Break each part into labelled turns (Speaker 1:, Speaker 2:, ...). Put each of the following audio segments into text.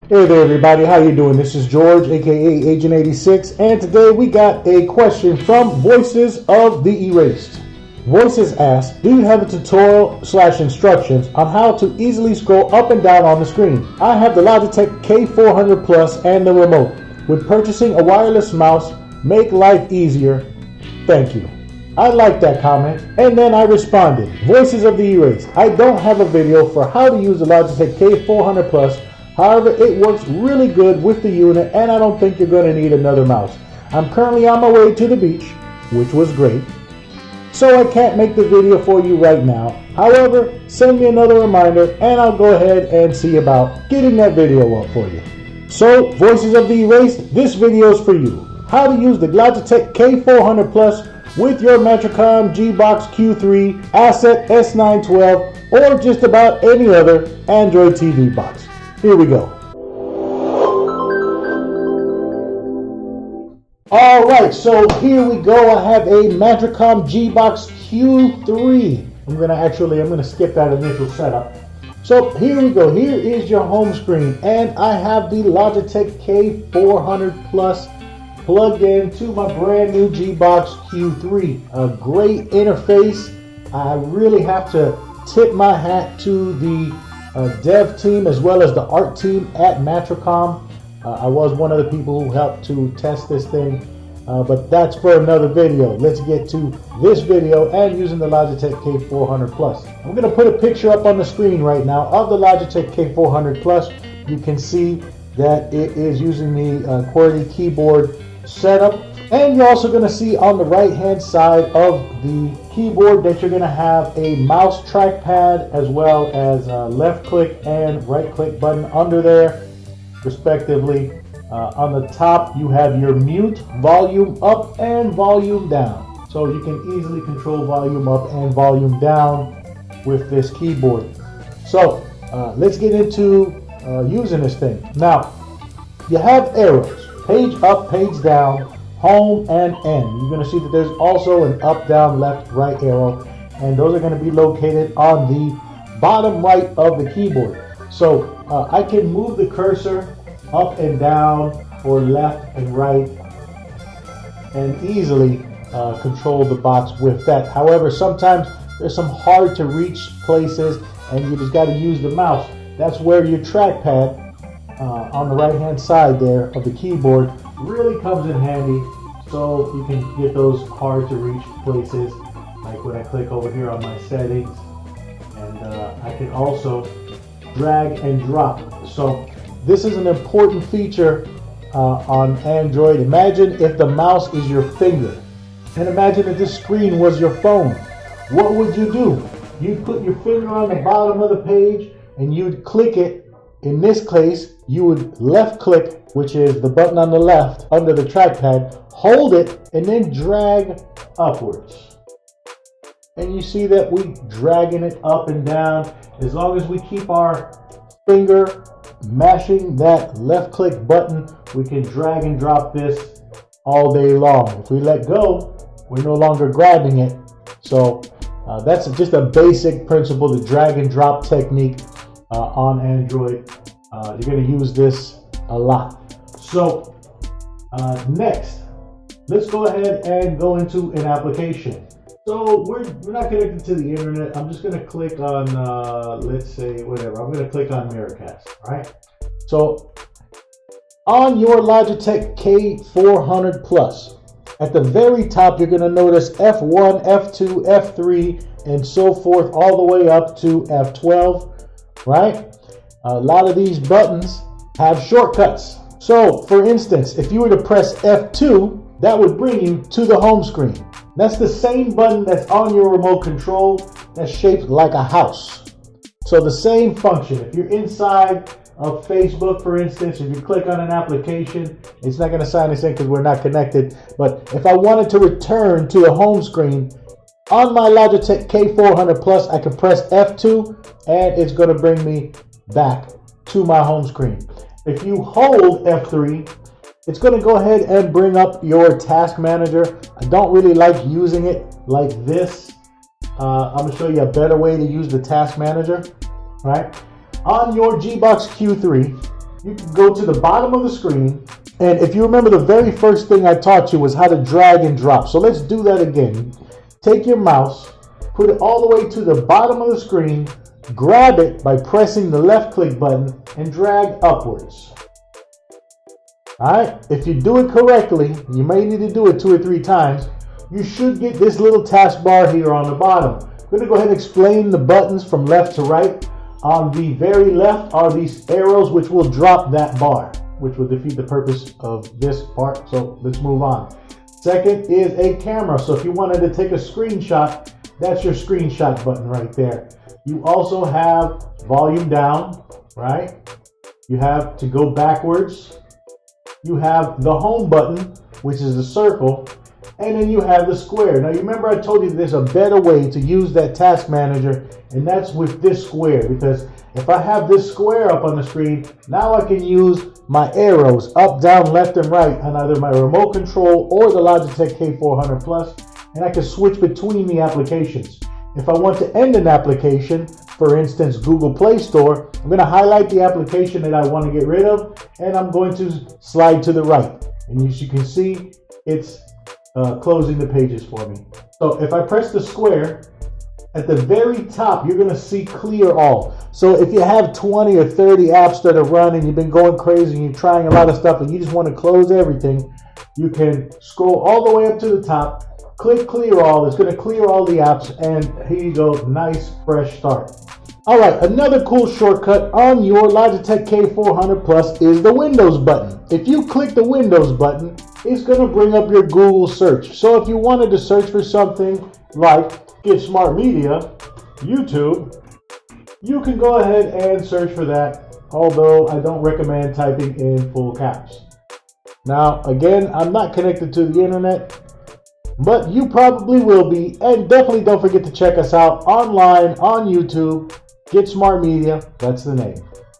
Speaker 1: Hey there everybody, how you doing? This is George, aka Agent 86, and today we got a question from Voices of the Erased. Voices asks, do you have a tutorial / instructions on how to easily scroll up and down on the screen? I have the Logitech K400 Plus and the remote. Would purchasing a wireless mouse make life easier? Thank you. I liked that comment, and then I responded, Voices of the Erased. I don't have a video for how to use the Logitech K400 Plus. However, it works really good with the unit, and I don't think you're going to need another mouse. I'm currently on my way to the beach, which was great, so I can't make the video for you right now. However, send me another reminder, and I'll go ahead and see about getting that video up for you. So, Voices of the Erased, this video is for you. How to use the Logitech K400 Plus with your Matricom G-Box Q3, Asset S912, or just about any other Android TV box. Here we go. Alright, so here we go. I have a Matricom G-Box Q3. I'm gonna skip that initial setup. So here we go. Here is your home screen, and I have the Logitech K400 Plus plugged in to my brand new G-Box Q3. A great interface. I really have to tip my hat to the dev team as well as the art team at Matricom. I was one of the people who helped to test this thing, but that's for another video. Let's get to this video and using the Logitech K400 Plus. I'm going to put a picture up on the screen right now of the Logitech K400 Plus. You can see that it is using the QWERTY keyboard setup, and you're also going to see on the right hand side of the keyboard that you're going to have a mouse trackpad as well as a left click and right click button under there respectively. On the top you have your mute, volume up and volume down, so you can easily control volume up and volume down with this keyboard. So let's get into using this thing. Now you have arrows, page up, page down, home and end. You're going to see that there's also an up, down, left, right arrow, and those are going to be located on the bottom right of the keyboard. So I can move the cursor up and down or left and right and easily control the box with that. However, sometimes there's some hard to reach places and you just got to use the mouse. That's where your trackpad on the right hand side there of the keyboard really comes in handy, so you can get those hard to reach places, like when I click over here on my settings, and I can also drag and drop. So this is an important feature on Android. Imagine if the mouse is your finger, and imagine if this screen was your phone. What would you do? You'd put your finger on the bottom of the page and you'd click it. In this case, you would left click, which is the button on the left under the trackpad, hold it, and then drag upwards. And you see that we dragging it up and down. As long as we keep our finger mashing that left click button, we can drag and drop this all day long. If we let go, we're no longer grabbing it. So that's just a basic principle, the drag and drop technique on Android. You're going to use this a lot. So next, let's go ahead and go into an application. So we're not connected to the internet. I'm just going to click on, let's say, whatever. I'm going to click on Miracast. All right. So on your Logitech K400 Plus, at the very top, you're going to notice F1, F2, F3, and so forth, all the way up to F12, right? A lot of these buttons have shortcuts. So, for instance, if you were to press F2, that would bring you to the home screen. That's the same button that's on your remote control that's shaped like a house. So the same function. If you're inside of Facebook, for instance, if you click on an application, it's not going to sign us in because we're not connected. But if I wanted to return to the home screen on my Logitech K400 Plus, I can press F2 and it's going to bring me back to my home screen. If you hold F3, it's going to go ahead and bring up your task manager. I don't really like using it like this. I'm going to show you a better way to use the task manager. Right? On your G-Box Q3, you can go to the bottom of the screen. And if you remember, the very first thing I taught you was how to drag and drop. So let's do that again. Take your mouse, put it all the way to the bottom of the screen, grab it by pressing the left click button and drag upwards. Alright, if you do it correctly, you may need to do it 2 or 3 times, you should get this little taskbar here on the bottom. I'm going to go ahead and explain the buttons from left to right. On the very left are these arrows which will drop that bar, which will defeat the purpose of this part. So let's move on. Second is a camera. So if you wanted to take a screenshot, that's your screenshot button right there. You also have volume down, right? You have to go backwards. You have the home button, which is the circle, and then you have the square. Now you remember I told you there's a better way to use that task manager, and that's with this square, because if I have this square up on the screen, now I can use my arrows up, down, left, and right on either my remote control or the Logitech K400 Plus, and I can switch between the applications. If I want to end an application, for instance, Google Play Store, I'm going to highlight the application that I want to get rid of, and I'm going to slide to the right. And as you can see, it's closing the pages for me. So if I press the square, at the very top, you're going to see clear all. So if you have 20 or 30 apps that are running, you've been going crazy, and you're trying a lot of stuff, and you just want to close everything, you can scroll all the way up to the top, click clear all. It's going to clear all the apps, and here you go, nice fresh start. All right, another cool shortcut on your Logitech K400 Plus is the Windows button. If you click the Windows button, it's going to bring up your Google search. So if you wanted to search for something like Get Smart Media, YouTube, you can go ahead and search for that, although I don't recommend typing in full caps. Now, again, I'm not connected to the internet, but you probably will be, and definitely don't forget to check us out online on YouTube. Get Smart Media, that's the name.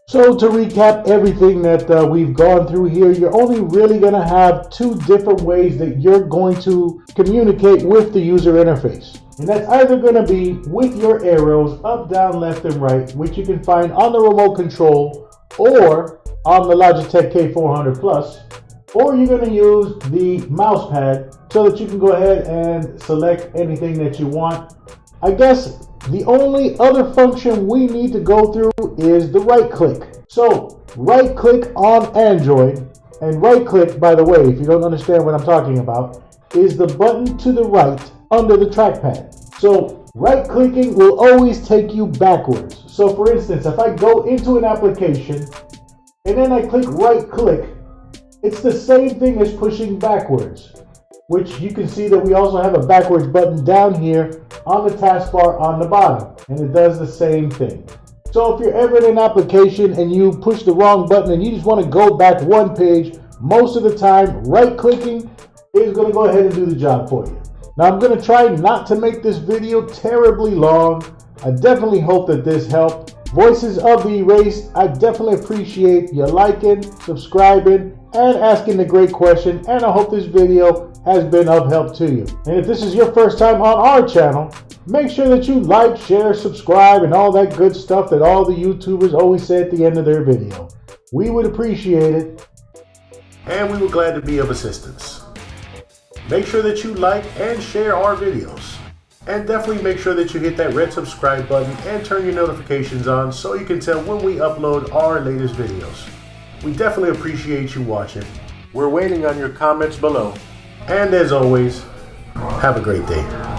Speaker 1: So to recap everything that we've gone through here, you're only really going to have 2 different ways that you're going to communicate with the user interface. And that's either going to be with your arrows up, down, left, and right, which you can find on the remote control or on the Logitech K400 Plus, or you're going to use the mouse pad so that you can go ahead and select anything that you want. I guess the only other function we need to go through is the right click. So right click on Android, and right click, by the way, if you don't understand what I'm talking about, is the button to the right under the trackpad. So right clicking will always take you backwards. So for instance, if I go into an application and then I click right click, it's the same thing as pushing backwards, which you can see that we also have a backwards button down here on the taskbar on the bottom, and it does the same thing. So if you're ever in an application and you push the wrong button and you just want to go back one page, most of the time right clicking is going to go ahead and do the job for you. Now I'm going to try not to make this video terribly long. I definitely hope that this helped. Voices of the Erased, I definitely appreciate you liking, subscribing, and asking the great question, and I hope this video has been of help to you. And if this is your first time on our channel, make sure that you like, share, subscribe, and all that good stuff that all the YouTubers always say at the end of their video. We would appreciate it, and we were glad to be of assistance. Make sure that you like and share our videos. And definitely make sure that you hit that red subscribe button and turn your notifications on so you can tell when we upload our latest videos. We definitely appreciate you watching. We're waiting on your comments below. And as always, have a great day.